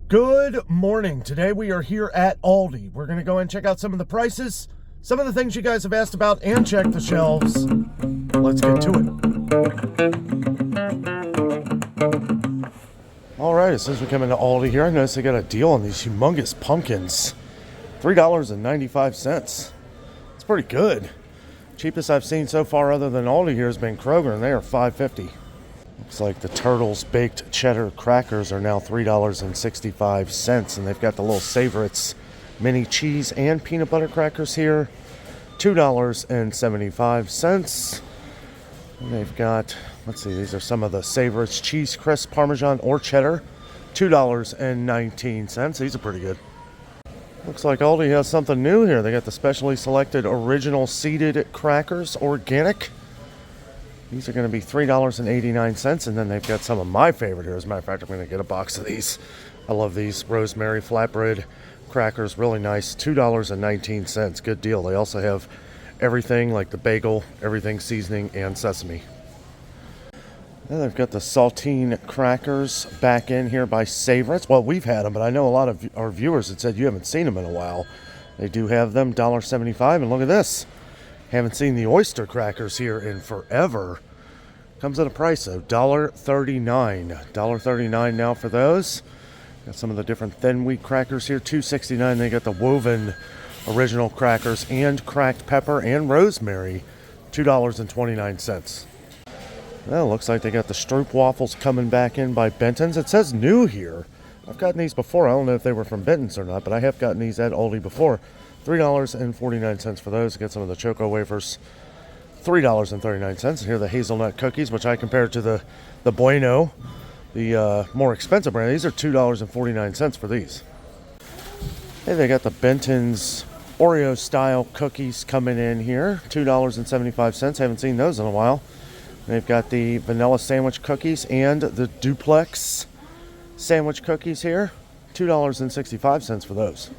Good morning. Today we are here at Aldi. We're going to go and check out some of the prices, some of the things you guys have asked about, and check the shelves. Let's get to it. All right, as soon as we come into Aldi here, I noticed they got a deal on these humongous pumpkins. $3.95. It's pretty good. Cheapest I've seen so far other than Aldi here has been Kroger, and they are $5.50. Looks like the Turtles baked cheddar crackers are now $3.65, and they've got the little Savorites mini cheese and peanut butter crackers here, $2.75. And they've got, let's see, these are some of the Savorites cheese crisp Parmesan or cheddar, $2.19. These are pretty good. Looks like Aldi has something new here. They got the specially selected original seeded crackers, organic. These are going to be $3.89, and then they've got some of my favorite here. As a matter of fact, I'm going to get a box of these. I love these rosemary flatbread crackers, really nice. $2.19, good deal. They also have everything like the bagel, everything seasoning, and sesame. Then they've got the saltine crackers back in here by Savorites. Well, we've had them, but I know a lot of our viewers had said you haven't seen them in a while. They do have them, $1.75, and look at this. Haven't seen the oyster crackers here in forever. Comes at a price of $1.39. $1.39 now for those. Got some of the different thin wheat crackers here, $2.69. They got the woven original crackers and cracked pepper and rosemary, $2.29. Well, looks like they got the Stroop waffles coming back in by Benton's. It says new here. I've gotten these before. I don't know if they were from Benton's or not, but I have gotten these at Aldi before. $3.49 for those. Get some of the choco wafers, $3.39. And here are the hazelnut cookies, which I compared to the Bueno, the more expensive brand. These are $2.49 for these. Hey, they got the Benton's Oreo style cookies coming in here, $2.75. Haven't seen those in a while. They've got the vanilla sandwich cookies and the duplex sandwich cookies here, $2.65 for those.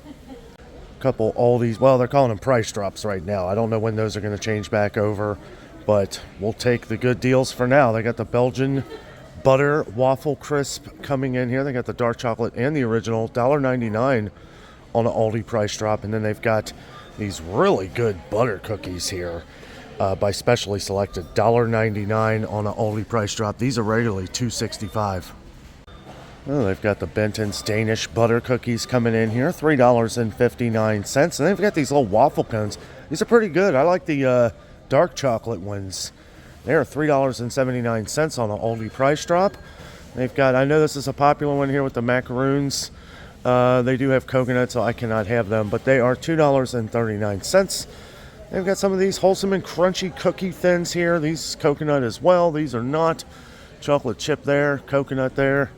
Couple Aldi's, well, they're calling them price drops right now. I don't know when those are going to change back over, but we'll take the good deals for now. They got the Belgian butter waffle crisp coming in here. They got the dark chocolate and the original, $1.99 on an Aldi price drop. And then they've got these really good butter cookies here by specially selected, $1.99 on an Aldi price drop. These are regularly $2.65. Oh, they've got the Benton's Danish butter cookies coming in here, $3.59. And they've got these little waffle cones. These are pretty good. I like the dark chocolate ones. They're $3.79 on an Aldi price drop. They've got, I know this is a popular one here with the Macaroons. They do have coconut, so I cannot have them, but they are $2.39. They've got some of these wholesome and crunchy cookie thins here. These coconut as well. These are not. Chocolate chip there, coconut there.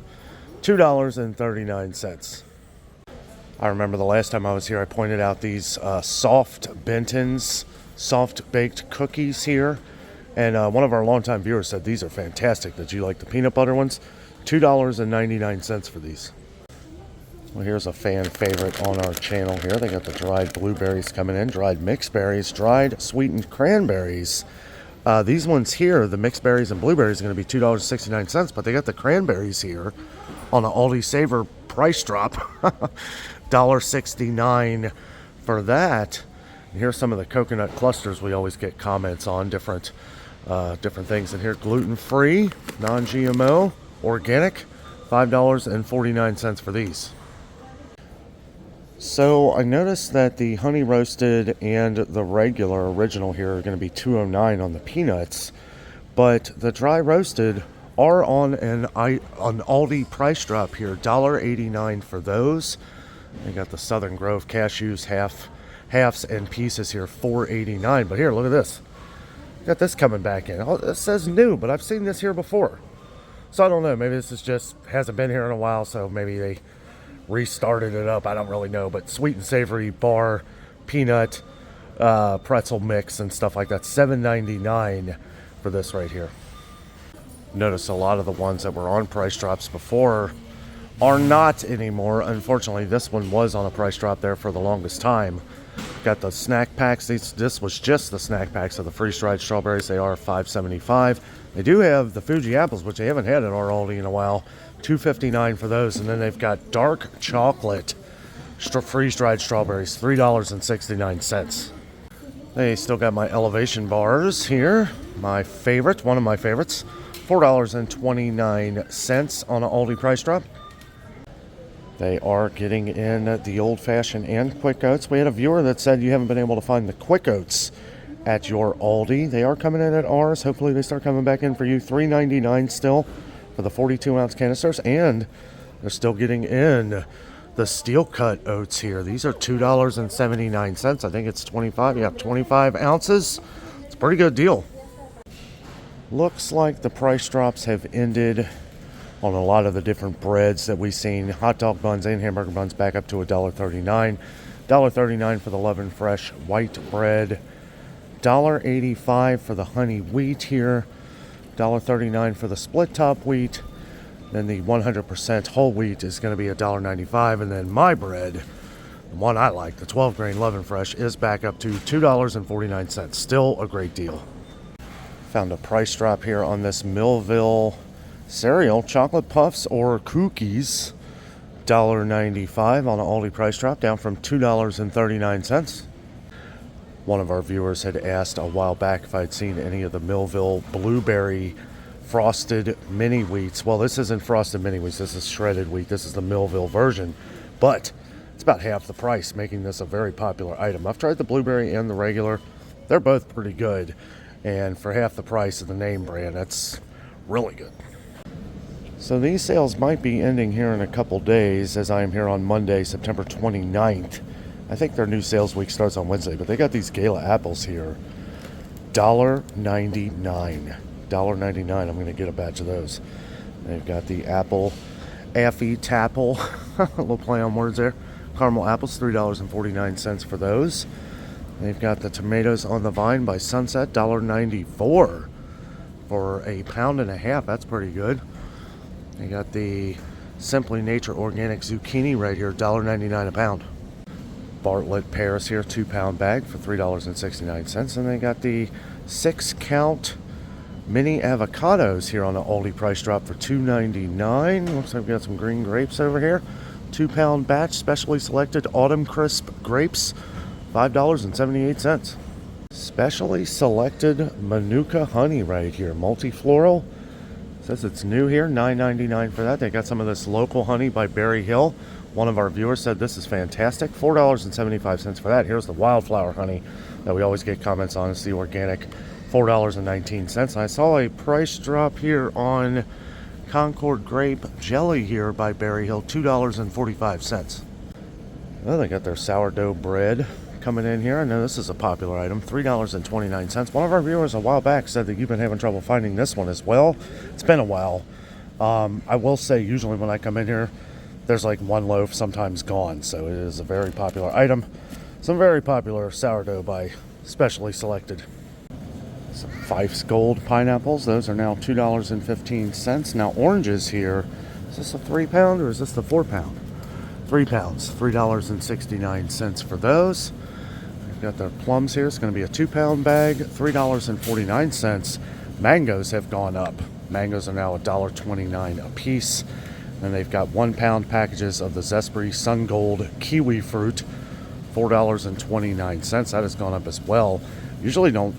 $2.39. I remember the last time I was here, I pointed out these soft Benton's soft baked cookies here. And one of our longtime viewers said these are fantastic. Did you like the peanut butter ones? $2.99 for these. Well, here's a fan favorite on our channel here. They got the dried blueberries coming in, dried mixed berries, dried sweetened cranberries. These ones here, the mixed berries and blueberries, are going to be $2.69, but they got the cranberries here on an Aldi Savor price drop, $1.69 for that. And here's some of the coconut clusters we always get comments on, different things in here. Gluten-free, non-GMO, organic, $5.49 for these. So I noticed that the honey roasted and the regular original here are going to be $2.09 on the peanuts, but the dry roasted are on an Aldi price drop here, $1.89 for those. They got the Southern Grove cashews, halves and pieces here, $4.89. But here, look at this. Got this coming back in. Oh, it says new, but I've seen this here before. So I don't know. Maybe this is just hasn't been here in a while, so maybe they restarted it up. I don't really know. But sweet and savory bar, peanut, pretzel mix and stuff like that, $7.99 for this right here. Notice a lot of the ones that were on price drops before are not anymore. Unfortunately, this one was on a price drop there for the longest time. Got the snack packs. This was just the snack packs of the freeze-dried strawberries. They are $5.75. They do have the Fuji apples, which they haven't had at our Aldi in a while, $2.59 for those. And then they've got dark chocolate freeze-dried strawberries, $3.69. They still got my elevation bars here. My favorite, one of my favorites, $4.29 on an Aldi price drop. They are getting in the old-fashioned and quick oats. We had a viewer that said you haven't been able to find the quick oats at your Aldi. They are coming in at ours. Hopefully they start coming back in for you. $3.99 still for the 42-ounce canisters. And they're still getting in the steel-cut oats here. These are $2.79. I think it's 25. Yeah, 25 ounces. It's a pretty good deal. Looks like the price drops have ended on a lot of the different breads that we've seen. Hot dog buns and hamburger buns back up to $1.39. $1.39 for the Love and Fresh white bread. $1.85 for the honey wheat here. $1.39 for the split top wheat. Then the 100% whole wheat is going to be $1.95. And then my bread, the one I like, the 12 grain Love and Fresh, is back up to $2.49. Still a great deal. Found a price drop here on this Millville cereal, chocolate puffs or cookies, $1.95 on an Aldi price drop, down from $2.39. One of our viewers had asked a while back if I'd seen any of the Millville blueberry frosted mini wheats. Well, this isn't frosted mini wheats, this is shredded wheat. This is the Millville version, but it's about half the price, making this a very popular item. I've tried the blueberry and the regular. They're both pretty good, and for half the price of the name brand, that's really good. So these sales might be ending here in a couple days, as I am here on Monday, September 29th. I think their new sales week starts on Wednesday, but they got these Gala apples here. $1.99. $1.99. I'm going to get a batch of those. They've got the apple, Affy Tapple, a little play on words there. Caramel apples, $3.49 for those. They've got the tomatoes on the vine by Sunset, $1.94 for a pound and a half. That's pretty good. They got the Simply Nature Organic Zucchini right here, $1.99 a pound. Bartlett pears here, 2-pound bag for $3.69. And they got the 6-count mini avocados here on the Aldi price drop for $2.99. Looks like we've got some green grapes over here. 2-pound batch, specially selected autumn crisp grapes, $5.78. Specially selected Manuka honey right here, multi-floral. Says it's new here, $9.99 for that. They got some of this local honey by Berry Hill. One of our viewers said this is fantastic. $4.75 for that. Here's the wildflower honey that we always get comments on. It's the organic, $4.19. I saw a price drop here on Concord grape jelly here by Berry Hill, $2.45. Well, they got their sourdough bread coming in here. I know this is a popular item, $3.29. One of our viewers a while back said that you've been having trouble finding this one as well. It's been a while. I will say usually when I come in here, there's like one loaf sometimes gone, so it is a very popular item. Some very popular sourdough by Specially Selected. Some Fife's Gold pineapples. Those are now $2.15. Now oranges here, is this a 3-pound or is this the 4-pound? 3 pounds, $3.69 for those. Got their plums here. It's going to be a 2-pound bag, $3.49. Mangoes have gone up. Mangoes are now $1.29 a piece. And they've got 1-pound packages of the Zespri Sun Gold kiwi fruit, $4.29. That has gone up as well. Usually I don't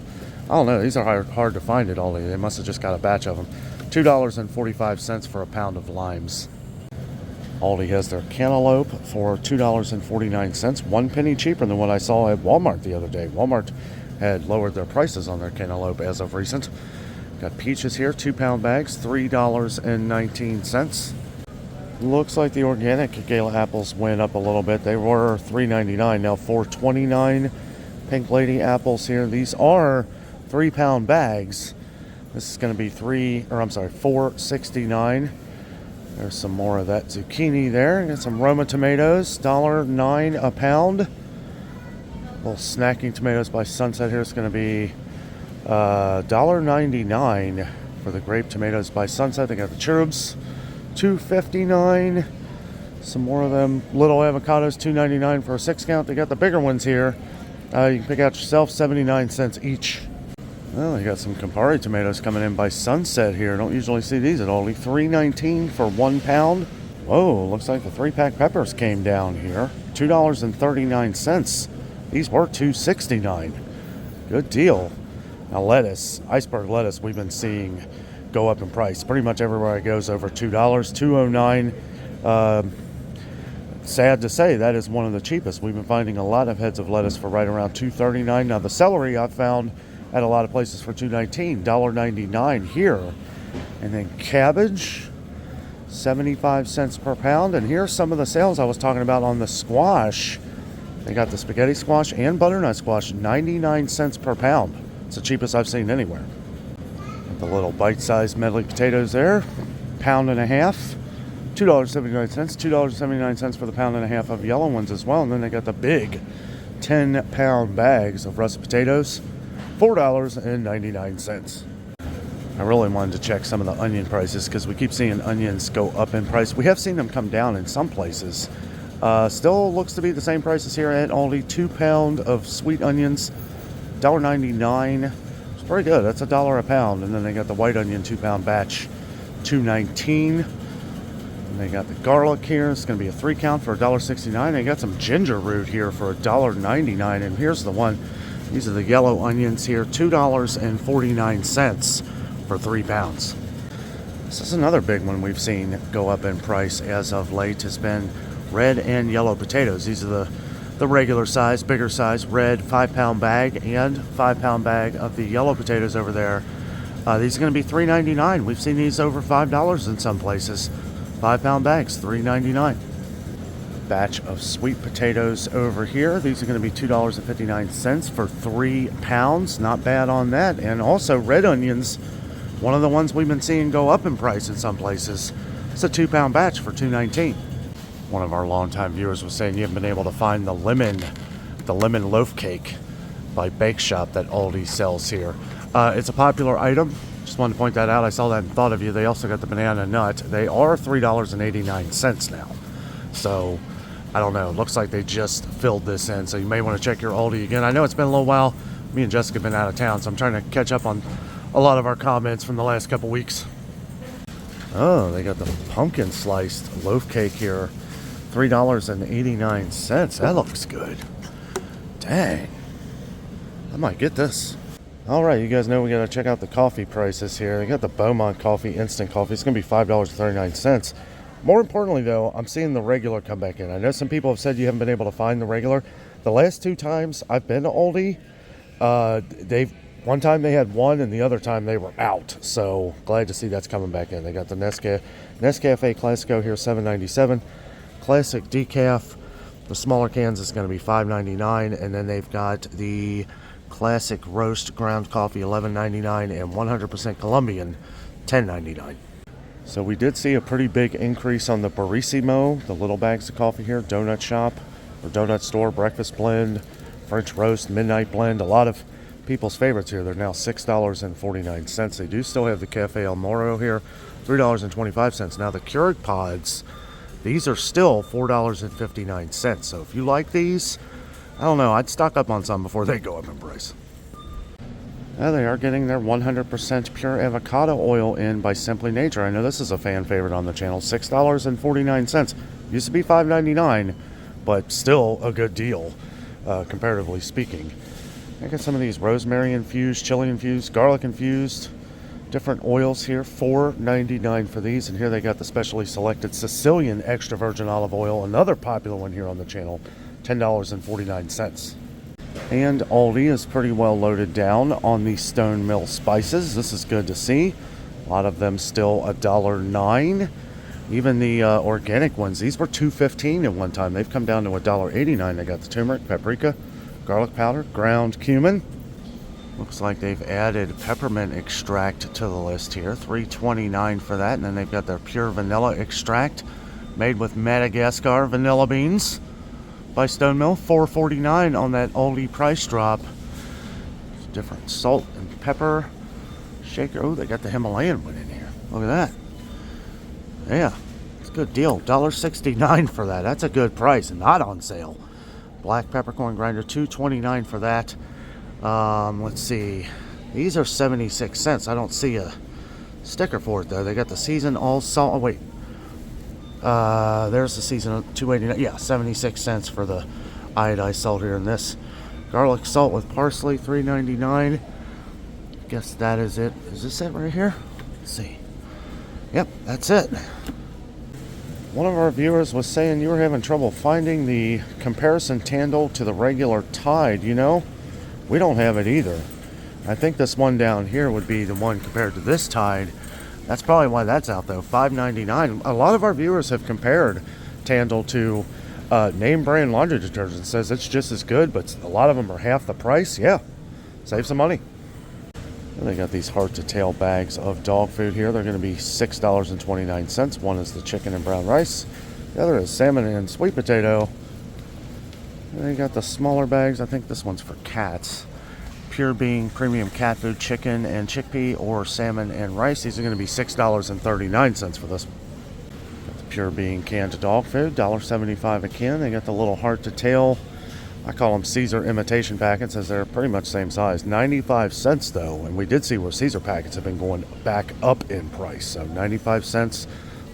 know. These are hard to find at Aldi. They must have just got a batch of them. $2.45 for a pound of limes. Aldi has their cantaloupe for $2.49, 1 penny cheaper than what I saw at Walmart the other day. Walmart had lowered their prices on their cantaloupe as of recent. Got peaches here, 2-pound bags, $3.19. Looks like the organic Gala apples went up a little bit. They were $3.99, now $4.29. Pink Lady apples here. These are 3-pound bags. This is going to be $4.69. There's some more of that zucchini there. Got some Roma tomatoes, $1.09 a pound. Little snacking tomatoes by Sunset here. It's going to be $1.99 for the grape tomatoes by Sunset. They got the cherubs, $2.59. Some more of them little avocados, $2.99 for a 6-count. They got the bigger ones here. You can pick out yourself, 79 cents each. Well, you got some Campari tomatoes coming in by Sunset here. Don't usually see these at Aldi. $3.19 for 1 pound. Whoa, looks like the 3-pack peppers came down here. $2.39. These were $2.69. Good deal. Now lettuce, iceberg lettuce, we've been seeing go up in price. Pretty much everywhere it goes over $2, $2.09. Sad to say, that is one of the cheapest. We've been finding a lot of heads of lettuce for right around $2.39. Now the celery I've found at a lot of places for $2.19, $1.99 here. And then cabbage, 75 cents per pound. And here's some of the sales I was talking about on the squash. They got the spaghetti squash and butternut squash, 99 cents per pound. It's the cheapest I've seen anywhere. The little bite-sized medley potatoes there, pound and a half, $2.79, $2.79 for the pound and a half of yellow ones as well. And then they got the big 10-pound bags of russet potatoes, $4.99. I really wanted to check some of the onion prices because we keep seeing onions go up in price. We have seen them come down in some places. Still looks to be the same prices here at Aldi. 2 pound of sweet onions, $1.99. It's pretty good. That's $1 a pound. And then they got the white onion 2-pound batch, $2.19. And they got the garlic here. It's going to be a 3 count for $1.69. They got some ginger root here for $1.99. And here's the one. These are the yellow onions here, $2.49 for 3 pounds. This is another big one we've seen go up in price as of late. Has been red and yellow potatoes. These are the regular size, bigger size, red 5-pound bag and 5-pound bag of the yellow potatoes over there. These are going to be $3.99. We've seen these over $5 in some places. 5-pound bags, $3.99. Batch of sweet potatoes over here. These are going to be $2.59 for 3 pounds. Not bad on that. And also red onions, one of the ones we've been seeing go up in price in some places. It's a 2-pound batch for $2.19. One of our longtime viewers was saying you haven't been able to find the lemon loaf cake by Bake Shop that Aldi sells here. It's a popular item. Just wanted to point that out. I saw that and thought of you. They also got the banana nut. They are $3.89 now. So, I don't know. Looks like they just filled this in. So you may want to check your Aldi again. I know it's been a little while. Me and Jessica have been out of town, so I'm trying to catch up on a lot of our comments from the last couple weeks. Oh, they got the pumpkin sliced loaf cake here. $3.89. That looks good. Dang. I might get this. Alright, you guys know we gotta check out the coffee prices here. They got the Beaumont coffee, instant coffee. It's gonna be $5.39. More importantly though, I'm seeing the regular come back in. I know some people have said you haven't been able to find the regular. The last 2 times I've been to Aldi, one time they had one and the other time they were out. So glad to see that's coming back in. They got the Nescafe Classico here, $7.97. Classic decaf, the smaller cans is going to be $5.99, and then they've got the classic roast ground coffee, $11.99, and 100% Colombian, $10.99. So we did see a pretty big increase on the Barissimo, the little bags of coffee here, donut shop or donut store, breakfast blend, French roast, midnight blend. A lot of people's favorites here. They're now $6.49. They do still have the Cafe El Moro here, $3.25. Now the Keurig pods, these are still $4.59. So if you like these, I don't know, I'd stock up on some before they go up in price. Now they are getting their 100% pure avocado oil in by Simply Nature. I know this is a fan favorite on the channel. $6.49. Used to be $5.99, but still a good deal, comparatively speaking. I got some of these rosemary infused, chili infused, garlic infused, different oils here. $4.99 for these. And here they got the specially selected Sicilian extra virgin olive oil, another popular one here on the channel, $10.49. And Aldi is pretty well loaded down on the Stone Mill spices. This is good to see. A lot of them still $1.09. Even the organic ones, these were $2.15 at one time. They've come down to $1.89. They got the turmeric, paprika, garlic powder, ground cumin. Looks like they've added peppermint extract to the list here. $3.29 for that. And then they've got their pure vanilla extract made with Madagascar vanilla beans by Stone Mill. $4.49 on that Aldi price drop. Different salt and pepper shaker. Oh, they got the Himalayan one in here. Look at that. Yeah, it's a good deal. $1.69 for that. That's a good price and not on sale. Black peppercorn grinder, $2.29 for that. Let's see. These are 76 cents. I don't see a sticker for it though. They got the seasoned all salt. Oh wait, there's the seasoned 289. Yeah, 76 cents for the iodized salt here. In this garlic salt with parsley, 3.99. Guess that is it. Is this it right here? Let's see. Yep, that's it. One of our viewers was saying you were having trouble finding the comparison Tandle to the regular Tide. You know, we don't have it either. I think this one down here would be the one compared to this Tide. That's probably why that's out though. $5.99. A lot of our viewers have compared Tandle to name brand laundry detergent. Says it's just as good, but a lot of them are half the price. Yeah, save some money. And they got these heart to tail bags of dog food here. They're going to be $6.29. One is the chicken and brown rice. The other is salmon and sweet potato. And they got the smaller bags. I think this one's for cats. Pure Being premium cat food, chicken and chickpea, or salmon and rice. These are going to be $6.39 for this one. Got the Pure Being canned dog food, $1.75 a can. They got the little heart to tail, I call them Caesar imitation packets, as they're pretty much same size. 95 cents though, and we did see where Caesar packets have been going back up in price. So 95 cents,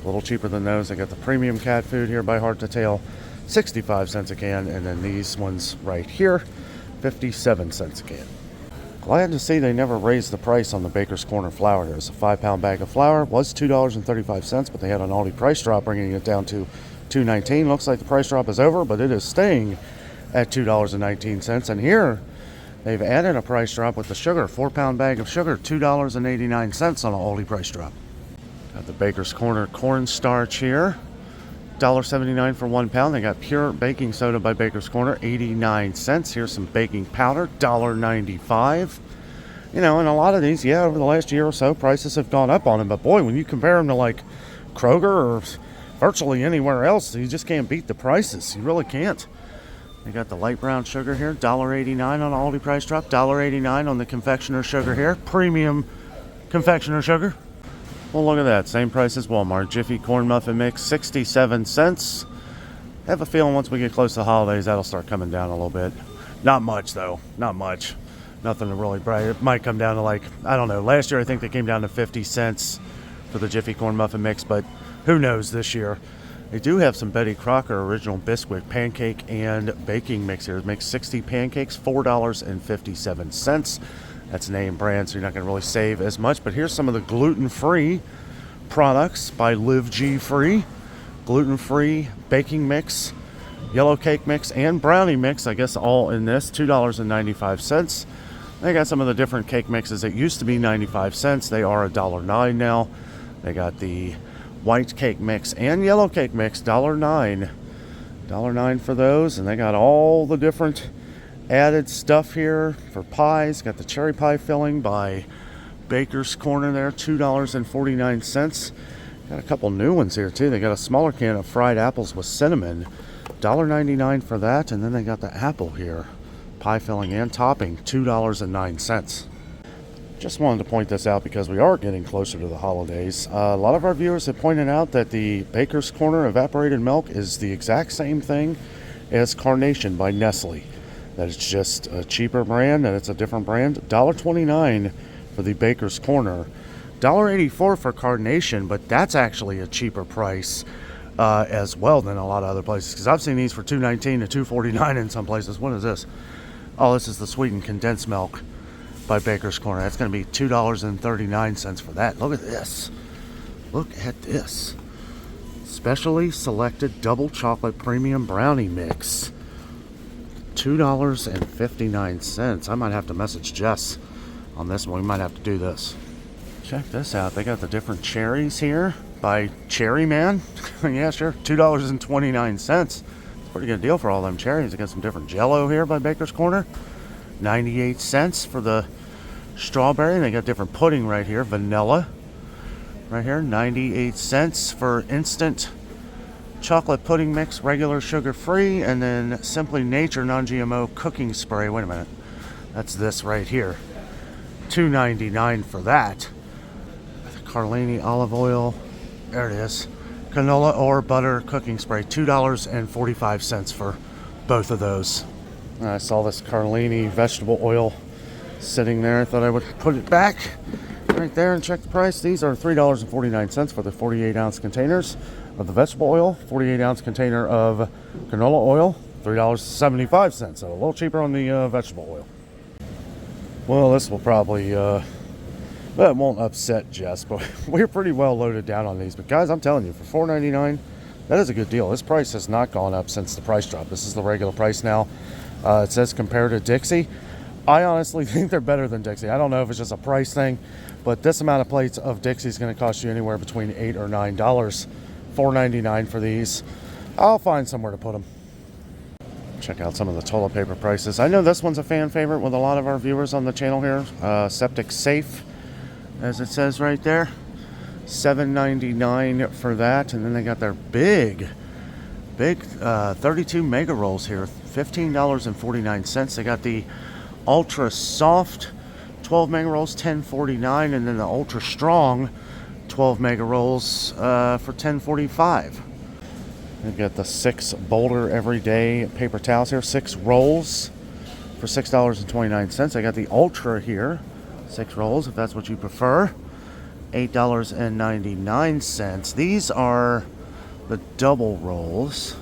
a little cheaper than those. They got the premium cat food here by Heart to Tail, 65 cents a can, and then these ones right here, 57 cents a can. Glad to see they never raised the price on the Baker's Corner flour here. It's a 5-pound bag of flour, was $2.35, but they had an Aldi price drop, bringing it down to $2.19. Looks like the price drop is over, but it is staying at $2.19. And here they've added a price drop with the sugar. 4-pound bag of sugar, $2.89 on an Aldi price drop. Got the Baker's Corner cornstarch here, $1.79 for 1 pound. They got pure baking soda by Baker's Corner, 89 cents. Here's some baking powder, $1.95. You know, and a lot of these, yeah, over the last year or so, prices have gone up on them. But boy, when you compare them to like Kroger or virtually anywhere else, you just can't beat the prices. You really can't. They got the light brown sugar here, $1.89 on Aldi price drop, $1.89 on the confectioner sugar here, premium confectioner sugar. Well, look at that, same price as Walmart. Jiffy Corn Muffin Mix, 67 cents. I have a feeling once we get close to the holidays, that'll start coming down a little bit. Not much though, not much. Nothing to really brag. It might come down to like, I don't know, last year I think they came down to 50 cents for the Jiffy Corn Muffin Mix, but who knows this year. They do have some Betty Crocker Original Biscuit Pancake and Baking Mix here. It makes 60 pancakes, $4.57. That's name brand, so you're not going to really save as much. But here's some of the gluten-free products by Live G Free. Gluten-free baking mix, yellow cake mix, and brownie mix, I guess all in this, $2.95. They got some of the different cake mixes that used to be 95 cents. They are $1.09 now. They got the white cake mix and yellow cake mix, $1.09. $1.09 for those, and they got all the different added stuff here for pies. Got the cherry pie filling by Baker's Corner there, $2.49. Got a couple new ones here too. They got a smaller can of fried apples with cinnamon, $1.99 for that. And then they got the apple here, pie filling and topping, $2.09. Just wanted to point this out because we are getting closer to the holidays. A lot of our viewers have pointed out that the Baker's Corner evaporated milk is the exact same thing as Carnation by Nestle. That it's just a cheaper brand and it's a different brand. $1.29 for the Baker's Corner. $1.84 for Carnation, but that's actually a cheaper price as well than a lot of other places. Because I've seen these for $2.19 to $2.49 in some places. What is this? Oh, this is the sweetened condensed milk by Baker's Corner. That's going to be $2.39 for that. Look at this. Look at this. Specially selected double chocolate premium brownie mix. $2.59. I might have to message Jess on this one. We might have to do this. Check this out. They got the different cherries here by Cherry Man. Yeah, sure. $2.29. It's a pretty good deal for all them cherries. They got some different Jell-O here by Baker's Corner. 98 cents for the strawberry. They got different pudding right here. Vanilla right here. 98 cents for instant chocolate pudding mix, regular sugar free, and then Simply Nature non-GMO cooking spray. Wait a minute. That's this right here. $2.99 for that. Carlini olive oil. There it is. Canola or butter cooking spray. $2.45 for both of those. I saw this Carlini vegetable oil sitting there. I thought I would put it back right there and check the price. These are $3.49 for the 48-ounce containers of the vegetable oil, 48-ounce container of canola oil, $3.75, so a little cheaper on the vegetable oil. Well, this will probably, well, it won't upset Jess, but we're pretty well loaded down on these. But guys, I'm telling you, for $4.99, that is a good deal. This price has not gone up since the price drop. This is the regular price now. It says compared to Dixie. I honestly think they're better than Dixie. I don't know if it's just a price thing, but this amount of plates of Dixie is going to cost you anywhere between $8 or $9. $4.99 for these. I'll find somewhere to put them. Check out some of the toilet paper prices. I know this one's a fan favorite with a lot of our viewers on the channel here. Septic Safe, as it says right there. $7.99 for that. And then they got their big 32 mega rolls here. $15.49. They got the Ultra Soft 12 mega rolls, $10.49, and then the Ultra Strong 12 mega rolls for $10.45. They've got the 6 Boulder Everyday paper towels here, 6 rolls for $6.29. I got the Ultra here, 6 rolls if that's what you prefer, $8.99. These are the double rolls,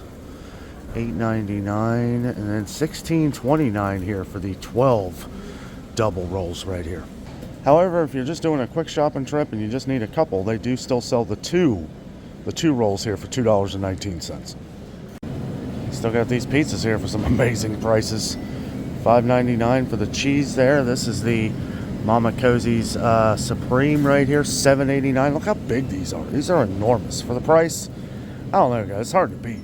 $8.99, and then $16.29 here for the 12 double rolls right here. However, if you're just doing a quick shopping trip and you just need a couple, they do still sell the two rolls here for $2.19. Still got these pizzas here for some amazing prices. $5.99 for the cheese there. This is the Mama Cosie's Supreme right here, $7.89. Look how big these are. These are enormous. For the price, I don't know, guys. It's hard to beat.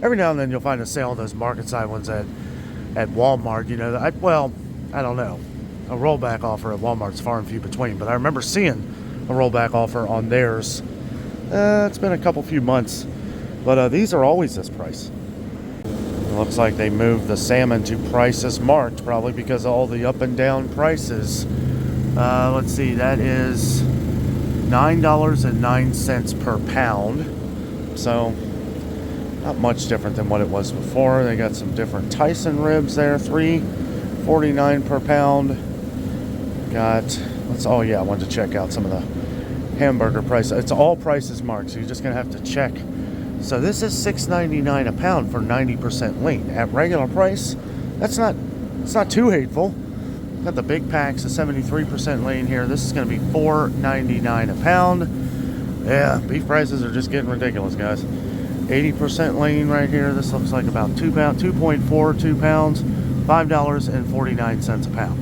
Every now and then you'll find a sale on those market side ones at Walmart. You know, I don't know. A rollback offer at Walmart's far and few between, but I remember seeing a rollback offer on theirs. It's been a few months, but these are always this price. It looks like they moved the salmon to prices marked, probably because of all the up and down prices. Let's see, that is $9.09 per pound. So not much different than what it was before. They got some different Tyson ribs there, $3.49 per pound. Oh yeah, I wanted to check out some of the hamburger prices. It's all prices marked, so you're just gonna have to check. So this is $6.99 a pound for 90% lean. At regular price, it's not too hateful. Got the big packs of 73% lean here. This is gonna be $4.99 a pound. Yeah, beef prices are just getting ridiculous, guys. 80% lean right here. This looks like about 2.42 pounds, $5.49 a pound.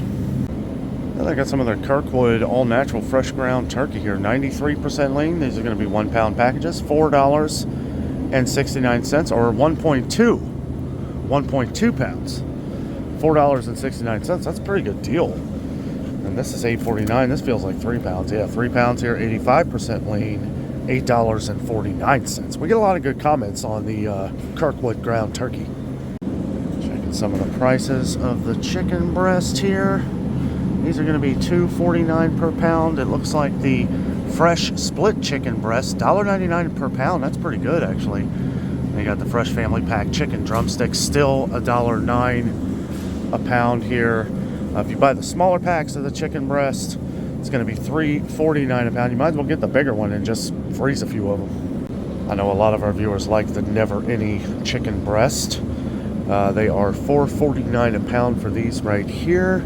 And I got some of their Kirkwood all-natural fresh ground turkey here, 93% lean. These are going to be 1 pound packages, $4.69, or 1.2 pounds, $4.69. That's a pretty good deal. And this is $8.49. This feels like 3 pounds. Yeah, 3 pounds here, 85% lean, $8.49. We get a lot of good comments on the Kirkwood ground turkey. Checking some of the prices of the chicken breast here. These are going to be $2.49 per pound. It looks like the fresh split chicken breast, $1.99 per pound. That's pretty good, actually. They got the fresh family pack chicken drumsticks, still $1.09 a pound here. If you buy the smaller packs of the chicken breast, it's going to be $3.49 a pound. You might as well get the bigger one and just freeze a few of them. I know a lot of our viewers like the Never Any chicken breast. They are $4.49 a pound for these right here.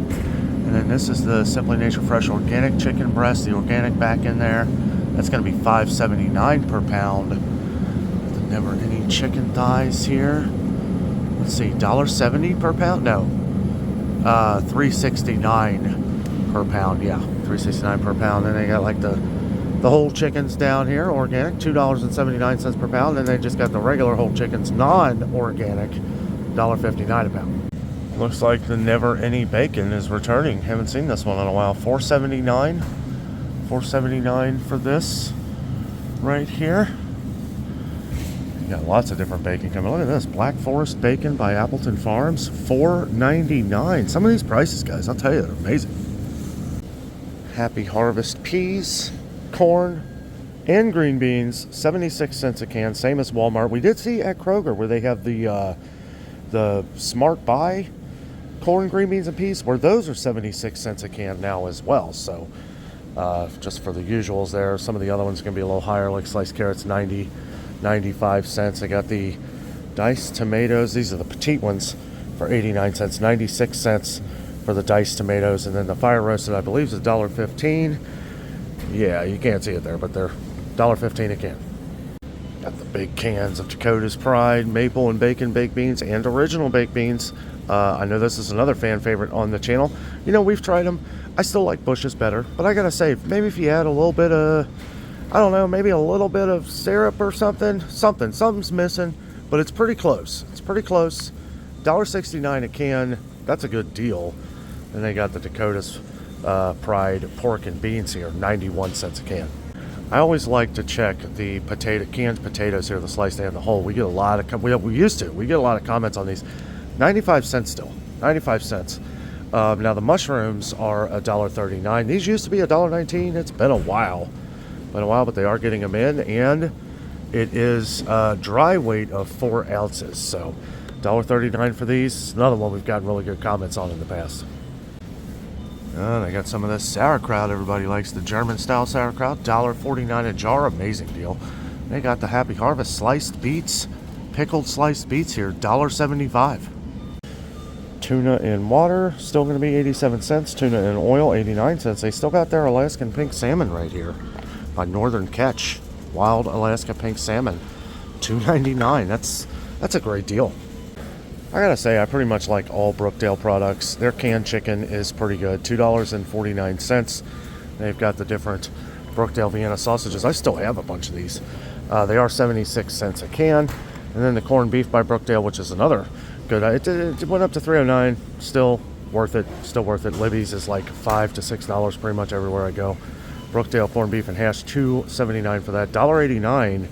And then this is the Simply Nature Fresh Organic Chicken Breast, the organic back in there. That's going to be $5.79 per pound. The Never Any chicken thighs here. Let's see, $1.70 per pound? No, $3.69 per pound. Yeah, $3.69 per pound. Then they got like the whole chickens down here, organic, $2.79 per pound. And they just got the regular whole chickens, non-organic, $1.59 a pound. Looks like the Never Any bacon is returning. Haven't seen this one in a while. $4.79. $4.79 for this right here. You got lots of different bacon coming. Look at this. Black Forest bacon by Appleton Farms. $4.99. Some of these prices, guys, I'll tell you, they're amazing. Happy Harvest peas, corn, and green beans. 76 cents a can. Same as Walmart. We did see at Kroger where they have the Smart Buy corn, green beans, and peas, where those are 76 cents a can now as well. So just for the usuals there. Some of the other ones are going to be a little higher, like sliced carrots, 90, 95 cents. I got the diced tomatoes. These are the petite ones for 89 cents, 96 cents for the diced tomatoes. And then the fire roasted, I believe, is $1.15. Yeah, you can't see it there, but they're $1.15 a can. Got the big cans of Dakota's Pride, maple and bacon baked beans, and original baked beans. I know this is another fan favorite on the channel. You know, we've tried them. I still like Bush's better, but I gotta say, maybe if you add a little bit of, I don't know, maybe a little bit of syrup or something's missing, but it's pretty close. It's pretty close. $1.69 a can. That's a good deal. And they got the Dakota's Pride pork and beans here, 91 cents a can. I always like to check the canned potatoes here, the sliced and the whole. We get a lot of, we get a lot of comments on these. 95 cents still, 95 cents. Now the mushrooms are $1.39. These used to be $1.19. It's been a while, but they are getting them in, and it is a dry weight of 4 ounces. So $1.39 for these. Another one we've gotten really good comments on in the past. They got some of this sauerkraut. Everybody likes the German style sauerkraut. $1.49 a jar. Amazing deal. They got the Happy Harvest sliced beets, pickled sliced beets here, $1.75. Tuna in water, still going to be 87 cents. Tuna in oil, 89 cents. They still got their Alaskan pink salmon right here by Northern Catch. Wild Alaska pink salmon, $2.99. That's a great deal. I gotta say, I pretty much like all Brookdale products. Their canned chicken is pretty good, $2.49. They've got the different Brookdale Vienna sausages. I still have a bunch of these. They are 76 cents a can. And then the corned beef by Brookdale, which is another good. It went up to $3.09. Still worth it. Still worth it. Libby's is like $5 to $6 pretty much everywhere I go. Brookdale corned beef and hash, $2.79 for that. $1.89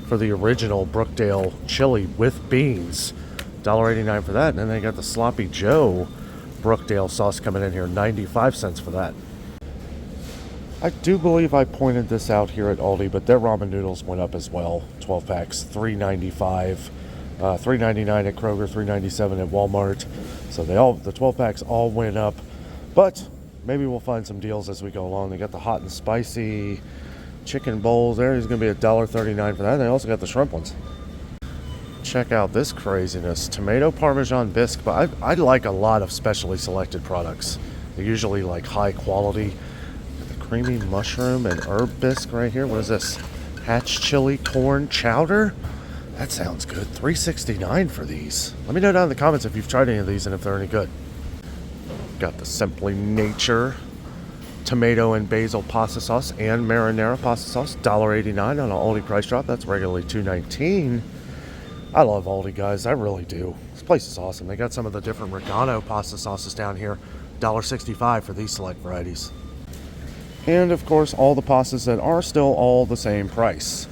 for the original Brookdale chili with beans. $1.89 for that. And then they got the Sloppy Joe Brookdale sauce coming in here, 95 cents for that. I do believe I pointed this out here at Aldi, but their ramen noodles went up as well. 12 packs, $3.95, $3.99 at Kroger, $3.97 at Walmart. So the 12 packs all went up, but maybe we'll find some deals as we go along. They got the hot and spicy chicken bowls there. It's going to be $1.39 for that. And they also got the shrimp ones. Check out this craziness. Tomato Parmesan bisque, but I like a lot of specially selected products. They're usually like high quality. Creamy mushroom and herb bisque right here. What is this? Hatch chili corn chowder? That sounds good. $3.69 for these. Let me know down in the comments if you've tried any of these and if they're any good. Got the Simply Nature tomato and basil pasta sauce and marinara pasta sauce. $1.89 on an Aldi price drop. That's regularly $2.19. I love Aldi, guys. I really do. This place is awesome. They got some of the different Regano pasta sauces down here. $1.65 for these select varieties. And of course, all the pastas that are still all the same price.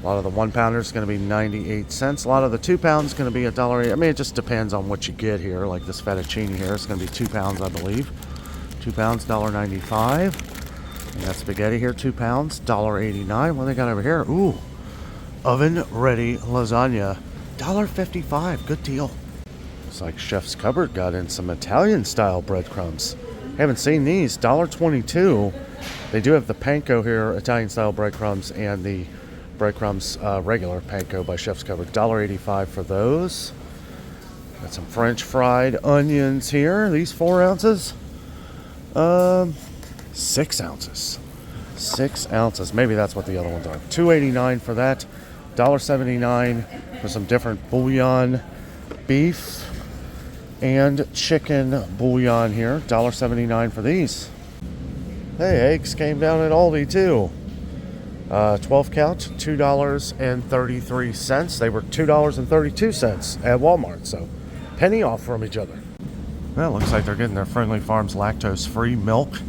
A lot of the 1 pounders is going to be 98 cents. A lot of the 2 pounds is going to be $1.80. I mean, it just depends on what you get here. Like this fettuccine here, it's going to be 2 pounds, I believe. 2 pounds, $1.95. And that spaghetti here, 2 pounds, $1.89. What do they got over here? Ooh, oven-ready lasagna, $1.55. Good deal. Looks like Chef's Cupboard got in some Italian-style breadcrumbs. Haven't seen these. $1.22. They do have the panko here, Italian-style breadcrumbs, and the breadcrumbs regular panko by Chef's Cupboard. $1.85 for those. Got some French fried onions here. These 4 ounces. 6 ounces. 6 ounces. Maybe that's what the other ones are. $2.89 for that. $1.79 for some different bouillon, beef and chicken bouillon here. $1.79 for these. Hey, eggs came down at Aldi too. 12 count, $2.33. They were $2.32 at Walmart, so penny off from each other. Well, looks like they're getting their Friendly Farms lactose-free milk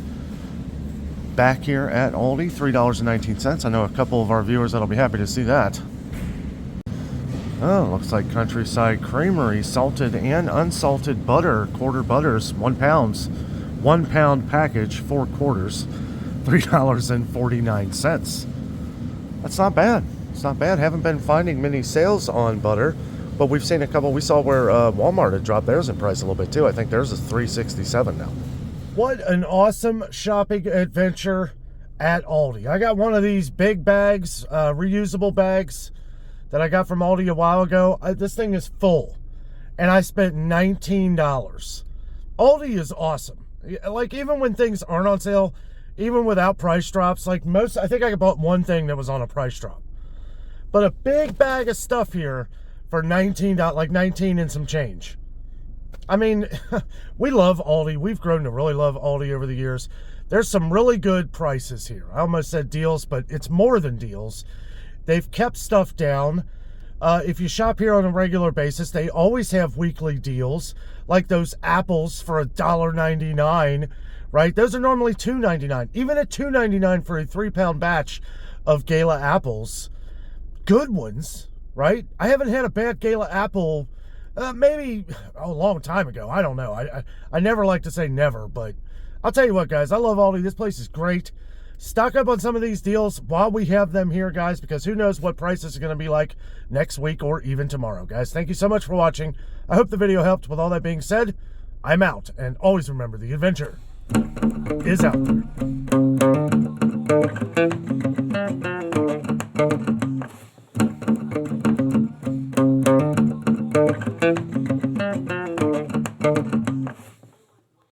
back here at Aldi, $3.19. I know a couple of our viewers that'll be happy to see that. Oh, looks like Countryside Creamery salted and unsalted butter, quarter butters, 1 pound. 1 pound package, 4 quarters, $3.49. That's not bad. It's not bad. Haven't been finding many sales on butter. But we've seen a couple. We saw where Walmart had dropped theirs in price a little bit too. I think theirs is $3.67 now. What an awesome shopping adventure at Aldi. I got one of these big bags, reusable bags that I got from Aldi a while ago. This thing is full, and I spent $19. Aldi is awesome. Like, even when things aren't on sale, even without price drops, like I think I bought one thing that was on a price drop. But a big bag of stuff here for $19, like 19 and some change. I mean, we love Aldi. We've grown to really love Aldi over the years. There's some really good prices here. I almost said deals, but it's more than deals. They've kept stuff down. If you shop here on a regular basis, they always have weekly deals, like those apples for $1.99, right? Those are normally $2.99. Even at $2.99 for a 3-pound batch of Gala apples, good ones, right? I haven't had a bad Gala apple maybe a long time ago. I don't know. I never like to say never, but I'll tell you what, guys. I love Aldi. This place is great. Stock up on some of these deals while we have them here, guys, because who knows what prices are going to be like next week or even tomorrow, guys. Thank you so much for watching. I hope the video helped. With all that being said, I'm out. And always remember, the adventure is out there.